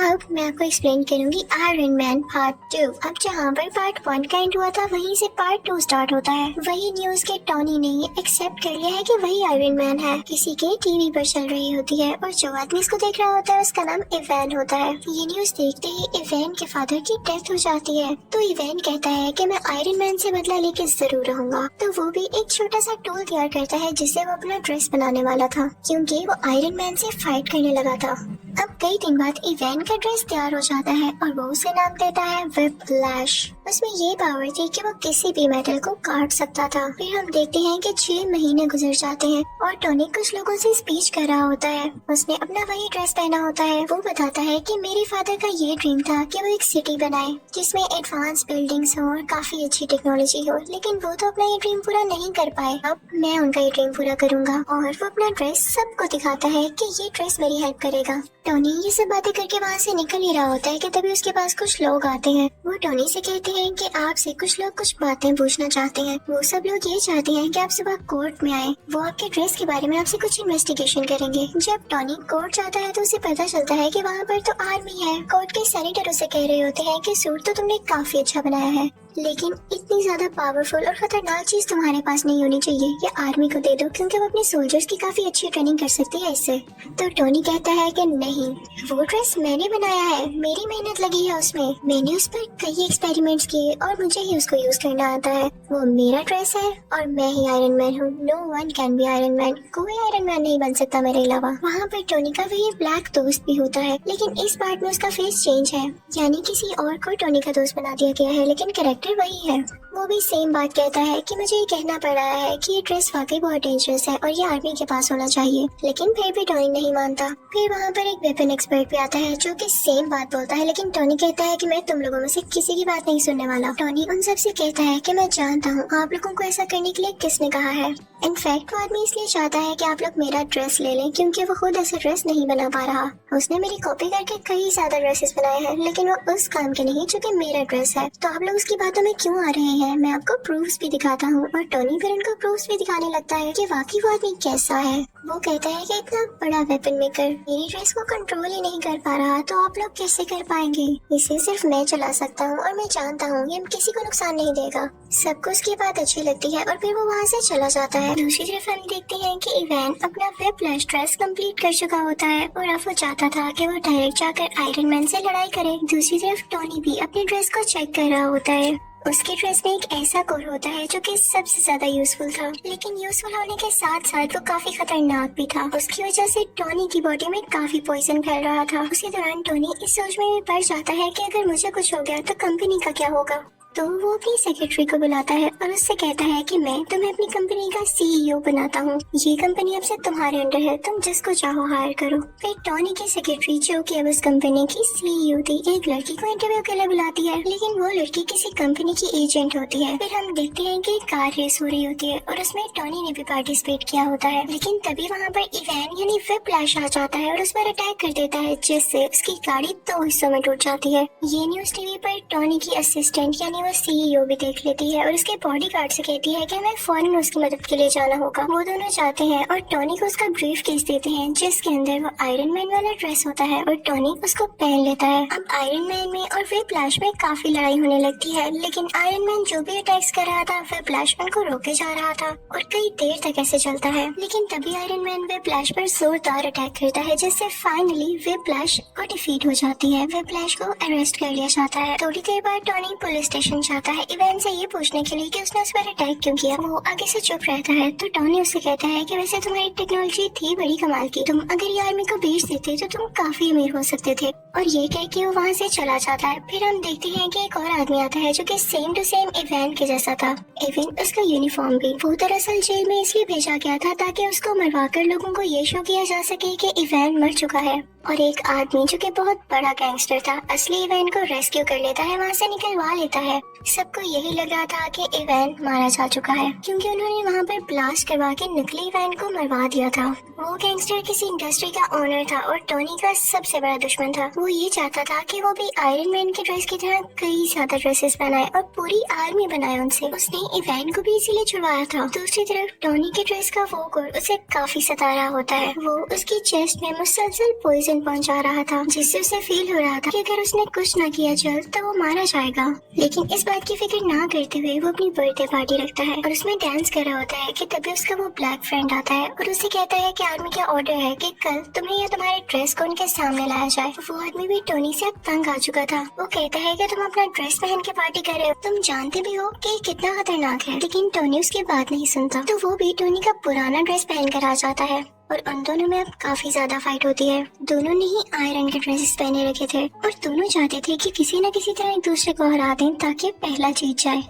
अब मैं आपको एक्सप्लेन करूंगी आयरन मैन पार्ट 2। अब जहाँ पर पार्ट 1 का एंड हुआ था वहीं से पार्ट 2 स्टार्ट होता है। वही न्यूज के टॉनी ने एक्सेप्ट कर लिया है कि वही आयरन मैन है। किसी के टीवी पर चल रही होती है और जो आदमी इसको देख रहा होता है उसका नाम इवैन होता है। ये न्यूज देखते ही इवैन के फादर की डेथ हो जाती है, तो इवैन कहता है कि मैं आयरन मैन से बदला लेके जरूर रहूंगा। तो वो भी एक छोटा सा टूल तैयार करता है जिससे वो अपना ड्रेस बनाने वाला था, क्योंकि वो आयरन मैन से फाइट करने लगा था। अब कई दिन बाद इवैन का ड्रेस तैयार हो जाता है और वो उसे नाम देता है व्हिप्लैश। उसमें ये पावर थी कि वो किसी भी मेटल को काट सकता था। फिर हम देखते हैं कि 6 महीने गुजर जाते हैं और टोनी कुछ लोगों से स्पीच कर रहा होता है। उसने अपना वही ड्रेस पहना होता है। वो बताता है कि मेरे फादर का ये ड्रीम था कि वो एक सिटी बनाए जिसमें एडवांस बिल्डिंग्स हो और काफी अच्छी टेक्नोलॉजी हो, लेकिन वो तो अपना ये ड्रीम पूरा नहीं कर पाए। अब मैं उनका ये ड्रीम पूरा करूंगा। और वो अपना ड्रेस सबको दिखाता है कि ये ड्रेस मेरी हेल्प करेगा। टोनी ये सब बातें करके वहाँ से निकल ही रहा होता है कि तभी उसके पास कुछ लोग आते हैं। वो टोनी से कहते हैं कि आपसे कुछ लोग कुछ बातें पूछना चाहते हैं। वो सब लोग ये चाहते हैं कि आप सुबह कोर्ट में आए। वो आपके ड्रेस के बारे में आपसे कुछ इन्वेस्टिगेशन करेंगे। जब टोनी कोर्ट जाता है तो उसे पता चलता है कि वहाँ पर तो आर्मी है। कोर्ट के सेनेटर उसे कह रहे होते हैं कि सूट तो तुमने काफी अच्छा बनाया है, लेकिन इतनी ज्यादा पावरफुल और खतरनाक चीज तुम्हारे पास नहीं होनी चाहिए। ये आर्मी को दे दो, क्योंकि वो अपने सोल्जर्स की काफी अच्छी ट्रेनिंग कर सकती है इससे। तो टोनी कहता है कि नहीं, वो ड्रेस मैंने बनाया है, मेरी मेहनत लगी है उसमें। मैंने उस पर कई एक्सपेरिमेंट्स किए और मुझे ही उसको यूज करना आता है। वो मेरा ड्रेस है और मैं ही आयरन मैन हूँ। No one can be iron man. कोई आयरन मैन नहीं बन सकता मेरे अलावा। वहाँ पर टोनी का वही ब्लैक दोस्त भी होता है, लेकिन इस पार्ट में उसका फेस चेंज है, यानी किसी और को टोनी का दोस्त बना दिया गया है, लेकिन कैरेक्टर वही है। वो भी सेम बात कहता है कि मुझे ये कहना पड़ रहा है कि ये ड्रेस वाकई बहुत डेंजरस है और ये आर्मी के पास होना चाहिए, लेकिन फिर भी टोनी नहीं मानता। फिर वहाँ पर एक वेपन एक्सपर्ट भी आता है जो कि सेम बात बोलता है, लेकिन टोनी कहता है कि मैं तुम लोगों में से किसी की बात नहीं सुनने वाला। टोनी उन सब से कहता है कि मैं जानता हूँ आप लोगों को ऐसा करने के लिए किसने कहा है। इनफैक्ट वो आदमी इसलिए चाहता है कि आप लोग मेरा ड्रेस ले लें, क्योंकि वो खुद ऐसे ड्रेस नहीं बना पा रहा। उसने मेरी कॉपी करके कई ज्यादा ड्रेसेस बनाए हैं, लेकिन वो उस काम के नहीं जो कि मेरा ड्रेस है। तो आप लोग उसकी बातों में क्यों आ रहे हैं? मैं आपको प्रूफ्स भी दिखाता हूँ। और टोनी फिर उनको प्रूफ्स भी दिखाने लगता है कि वाकई वो आदमी कैसा है। वो कहता है कि इतना बड़ा वेपन मेकर मेरी ड्रेस को कंट्रोल ही नहीं कर पा रहा, तो आप लोग कैसे कर पाएंगे? इसे सिर्फ मैं चला सकता हूँ और मैं जानता हूँ ये किसी को नुकसान नहीं देगा। सबको उसकी बात अच्छी लगती है और फिर वो वहाँ से चला जाता है। दूसरी तरफ हम देखते हैं कि इवैन अपना व्हिप्लैश ड्रेस कंप्लीट कर चुका होता है और अब वो चाहता था कि वो डायरेक्ट जाकर आयरन मैन से लड़ाई करे। दूसरी तरफ टोनी भी अपने ड्रेस को चेक कर रहा होता है। उसके ड्रेस में एक ऐसा कोर होता है जो कि सबसे ज्यादा यूजफुल था, लेकिन यूजफुल होने के साथ साथ वो काफी खतरनाक भी था। उसकी वजह से टोनी की बॉडी में काफी पॉइजन फैल रहा था। उसी दौरान टोनी इस सोच में भी पड़ जाता है कि अगर मुझे कुछ हो गया तो कंपनी का क्या होगा। तो वो अपनी सेक्रेटरी को बुलाता है और उससे कहता है कि मैं तुम्हें अपनी कंपनी का सीईओ बनाता हूँ। ये कंपनी अब से तुम्हारे अंडर है, तुम जिसको चाहो हायर करो। फिर टोनी की सेक्रेटरी, जो कि अब उस कंपनी की सीईओ थी, एक लड़की को इंटरव्यू के लिए बुलाती है, लेकिन वो लड़की किसी कंपनी की एजेंट होती है। फिर हम देखते हैं कि कार रेस हो रही होती है और उसमें टोनी ने भी पार्टिसिपेट किया होता है, लेकिन तभी वहाँ पर इवैन यानी व्हिप्लैश आ जाता है और उस पर अटैक कर देता है, जिससे उसकी गाड़ी 2 हिस्सों में टूट जाती है। ये न्यूज टीवी पर टोनी की असिस्टेंट यानी वो सीईओ भी देख लेती है और उसके बॉडीगार्ड से कहती है कि हमें फौरन उसकी मदद के लिए जाना होगा। वो दोनों जाते हैं और टोनी को उसका ब्रीफ केस देते हैं, जिसके अंदर वो आयरन मैन वाला ड्रेस होता है और टोनी उसको पहन लेता है। अब आयरन मैन में और व्हिप्लैश में काफी लड़ाई होने लगती है, लेकिन आयरन मैन जो भी अटैक्स कर रहा था व्हिप्लैश उनको रोके जा रहा था और कई देर तक ऐसे चलता है। लेकिन तभी आयरन मैन व्हिप्लैश पर जोरदार अटैक करता है, जिससे फाइनली व्हिप्लैश को डिफीट हो जाती है। व्हिप्लैश को अरेस्ट कर लिया जाता है। थोड़ी देर बाद टोनी पुलिस स्टेशन जाता है इवैन से ये पूछने के लिए कि उसने उस पर अटैक क्यों किया। वो आगे से चुप रहता है, तो टोनी उससे कहता है कि वैसे तुम्हारी टेक्नोलॉजी थी बड़ी कमाल की, तुम अगर ये आर्मी को बेच देते तो तुम काफी अमीर हो सकते थे। और ये कह के वो वहाँ से चला जाता है। फिर हम देखते हैं कि एक और आदमी आता है जो कि सेम टू सेम इवैन के जैसा था, इवन उसका यूनिफॉर्म भी। वो दरअसल जेल में इसलिए भेजा गया था ताकि उसको मरवाकर लोगों को ये शो किया जा सके कि इवैन मर चुका है। और एक आदमी जो कि बहुत बड़ा गैंगस्टर था, असली इवैन को रेस्क्यू कर लेता है, वहाँ से निकलवा लेता है। है। सबको यही लग रहा था कि इवान मारा जा चुका है, क्योंकि उन्होंने वहाँ पर ब्लास्ट करवा के नकली इवान को मरवा दिया था। वो गैंगस्टर किसी इंडस्ट्री का ओनर था और टोनी का सबसे बड़ा दुश्मन था। वो ये चाहता था कि वो भी आयरन मैन के ड्रेस की तरह कई ज्यादा ड्रेसेस बनाए और पूरी आर्मी बनाए उनसे। उसने इवान को भी इसीलिए छुड़वाया था। दूसरी तरफ टोनी के ड्रेस का वो कोड उसे काफी सता रहा होता है। वो उसकी चेस्ट में मुसलसल पॉइजन पहुंचा रहा था, जिससे उसे फील हो रहा था कि अगर उसने कुछ न किया जल्द तो वो मारा जाएगा। लेकिन इस बात की फिक्र ना करते हुए वो अपनी बर्थडे पार्टी रखता है और उसमें डांस कर रहा होता है कि तभी उसका वो ब्लैक फ्रेंड आता है और उसे कहता है कि आर्मी का ऑर्डर है कि कल तुम्हें या तुम्हारे ड्रेस को उनके सामने लाया जाए। वो आदमी भी टोनी से अब तंग आ चुका था। वो कहता है कि तुम अपना ड्रेस पहन के पार्टी कर रहे हो, तुम जानते भी हो कि कितना खतरनाक है। लेकिन टोनी उसकी बात नहीं सुनता, तो वो भी टोनी का पुराना ड्रेस पहन कर आ जाता है और उन दोनों में अब काफी ज्यादा फाइट होती है। दोनों ने ही आयरन के ड्रेसेस पहने रखे थे और दोनों चाहते थे कि किसी न किसी तरह एक दूसरे को हरा दें ताकि पहला जीत जाए।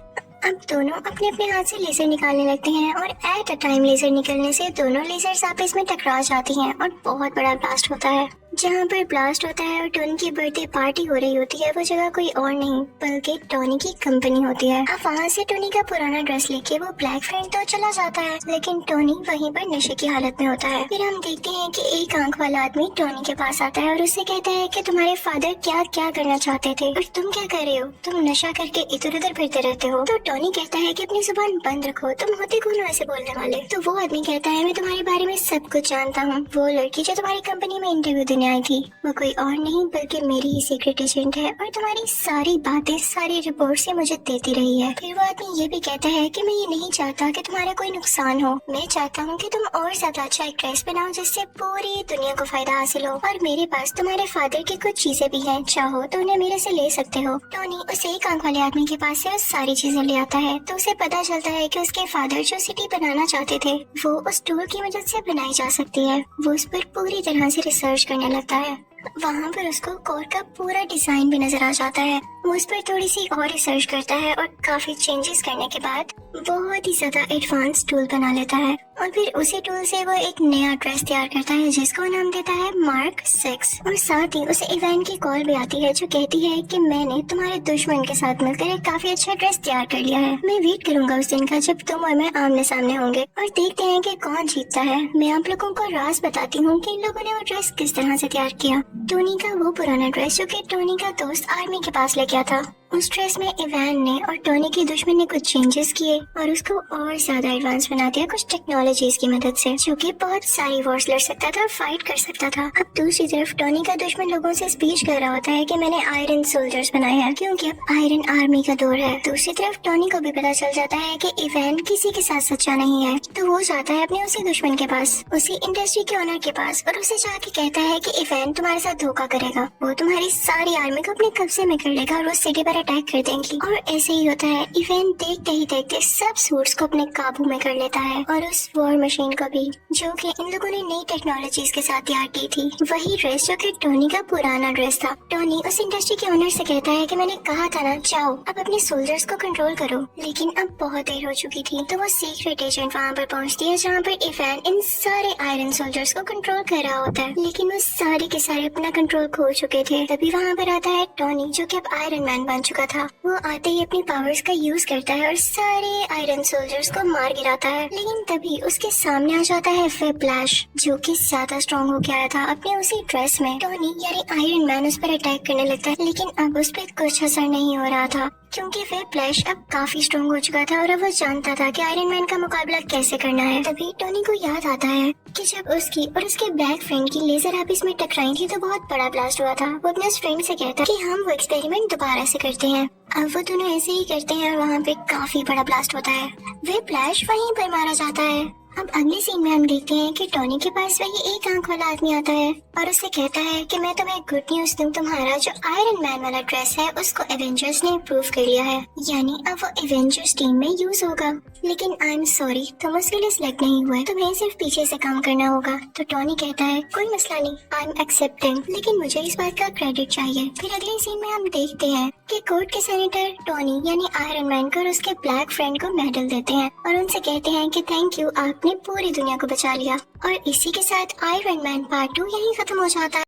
अब दोनों अपने अपने हाथ से लेजर निकालने लगते हैं और एट अ टाइम लेजर निकलने से दोनों लेजर्स आपस में टकरा जाती हैं और बहुत बड़ा ब्लास्ट होता है। जहाँ पर ब्लास्ट होता है और टोनी की बर्थडे पार्टी हो रही होती है, वो जगह कोई और नहीं बल्कि टोनी की कंपनी होती है। अब वहाँ से टोनी का पुराना ड्रेस लेके वो ब्लैक फ्रेंड तो चला जाता है, लेकिन टोनी वहीं पर नशे की हालत में होता है। फिर हम देखते हैं कि एक आंख वाला आदमी टोनी के पास आता है और उससे कहता है कि तुम्हारे फादर क्या क्या करना चाहते थे और तुम क्या कर रहे हो, तुम नशा करके इधर उधर फिरते रहते हो। तो टोनी कहता है कि अपनी जुबान बंद रखो, तुम होते कौन हो ऐसे बोलने वाले। तो वो आदमी कहता है मैं तुम्हारे बारे में सब कुछ जानता हूँ। वो लड़की जो तुम्हारी कंपनी में इंटरव्यू देने आई थी वो कोई और नहीं बल्कि मेरी ही सीक्रेट एजेंट है और तुम्हारी सारी बातें सारी रिपोर्ट से मुझे देती रही है। फिर वो आदमी ये भी कहता है कि मैं ये नहीं चाहता कि तुम्हारा कोई नुकसान हो, मैं चाहता हूँ कि तुम और ज्यादा अच्छा एक ड्रेस बनाओ जिससे पूरी दुनिया को फायदा हासिल हो। और मेरे पास तुम्हारे फादर की कुछ चीजें भी हैं, चाहो तो उन्हें मेरे से ले सकते हो। टोनी उस एक आंख वाले आदमी के पास से सारी चीजें ले आता है तो उसे पता चलता है कि उसके फादर जो सिटी बनाना चाहते थे वो उस टूल की मदद से बनाई जा सकती है। वो उस पर पूरी तरह से रिसर्च करने लगता है। वहाँ पर उसको कोर का पूरा डिजाइन भी नजर आ जाता है। वो उस पर थोड़ी सी और रिसर्च करता है और काफी चेंजेस करने के बाद बहुत ही ज्यादा एडवांस टूल बना लेता है और फिर उसी टूल से वो एक नया ड्रेस तैयार करता है जिसको नाम देता है मार्क 6। और साथ ही उसे इवान की कॉल भी आती है जो कहती है कि मैंने तुम्हारे दुश्मन के साथ मिलकर एक काफी अच्छा ड्रेस तैयार कर लिया है। मैं वेट करूंगा उस दिन का जब तुम और मैं आमने सामने होंगे और देखते हैं कि कौन जीतता है। मैं आप लोगों को राज बताती हूँ कि इन लोगों ने वो ड्रेस किस तरह से तैयार किया। टोनी का वो पुराना ड्रेस जो कि टोनी का दोस्त आर्मी के पास ले गया था, उस ड्रेस में इवान ने और टोनी के दुश्मन ने कुछ चेंजेस किए और उसको और ज्यादा एडवांस बना दिया कुछ टेक्नोलॉजीज की मदद से, जो कि बहुत सारी वॉर्स लड़ सकता था, फाइट कर सकता था। अब दूसरी तरफ टोनी का दुश्मन लोगों से स्पीच कर रहा होता है कि मैंने आयरन सोल्जर्स बनाए हैं क्योंकि अब आयरन आर्मी का दौर है। दूसरी तरफ टोनी को भी पता चल जाता है कि इवान किसी के साथ सच्चा नहीं है, तो वो जाता है अपने उसी दुश्मन के पास, उसी इंडस्ट्री के ओनर के पास और उसे जाके कहता है कि इवान तुम्हारे साथ धोखा करेगा, वो तुम्हारी सारी आर्मी को अपने कब्जे में कर लेगा और वो सिटी पर अटैक कर देंगी। और ऐसे ही होता है। इवान देखते ही देखते सब सूट्स को अपने काबू में कर लेता है और उस वॉर मशीन को भी, जो कि इन लोगों ने नई टेक्नोलॉजीज के साथ तैयार की थी। वही ड्रेस जो कि टोनी का पुराना ड्रेस था। टोनी उस इंडस्ट्री के ओनर से कहता है कि मैंने कहा था ना, जाओ अब अपने सोल्जर्स को कंट्रोल करो। लेकिन अब बहुत देर हो चुकी थी, तो वो सीक्रेट एजेंट वहाँ पर पहुँचती है जहाँ पर इवान इन सारे आयरन सोल्जर्स को कंट्रोल कर रहा होता है। लेकिन वो सारे के सारे अपना कंट्रोल खो चुके थे। तभी वहाँ पर आता है टोनी जो कि अब आयरन मैन बन चुका था। वो आते ही अपनी पावर्स का यूज करता है और सारे आयरन सोल्जर्स को मार गिराता है। लेकिन तभी उसके सामने आ जाता है फ्लैश, जो कि ज्यादा स्ट्रॉन्ग हो गया था अपने उसी ड्रेस में। टोनी यानी आयरन मैन उस पर अटैक करने लगता है, लेकिन अब उस पर कुछ असर नहीं हो रहा था क्योंकि फ्लैश अब काफी स्ट्रॉन्ग हो चुका था और अब वो जानता था कि आयरन मैन का मुकाबला कैसे करना है। तभी टोनी को याद आता है कि जब उसकी और उसके ब्लैक फ्रेंड की लेजर आपस में टकराई थी तो बहुत बड़ा ब्लास्ट हुआ था। वो अपने उस फ्रेंड से कहता है कि हम वो एक्सपेरिमेंट दोबारा से करते हैं। अब वो दोनों ऐसे ही करते हैं और वहाँ पे काफी बड़ा ब्लास्ट होता है। फ्लैश वहीं पर मारा जाता है। अब अगले सीन में हम देखते हैं कि टोनी के पास वही एक आंख वाला आदमी आता है और उससे कहता है कि मैं तुम्हें गुड न्यूज दूं, तुम्हारा जो आयरन मैन वाला ड्रेस है उसको एवेंजर्स ने अप्रूव कर लिया है, यानी अब वो एवेंजर्स टीम में यूज होगा। लेकिन आई एम सॉरी, तुम उसके लिए सिलेक्ट नहीं हुए, तुम्हें सिर्फ पीछे से काम करना होगा। तो टोनी कहता है कोई मसला नहीं, आई एम एक्सेप्टिंग, लेकिन मुझे इस बात का क्रेडिट चाहिए। फिर अगले सीन में हम देखते हैं कि कोर्ट के सेनेटर टोनी यानी आयरन मैन को और उसके ब्लैक फ्रेंड को मेडल देते हैं और उनसे कहते हैं कि थैंक यू, आपने पूरी दुनिया को बचा लिया। और इसी के साथ आयरन मैन पार्ट 2 यहीं खत्म हो जाता है।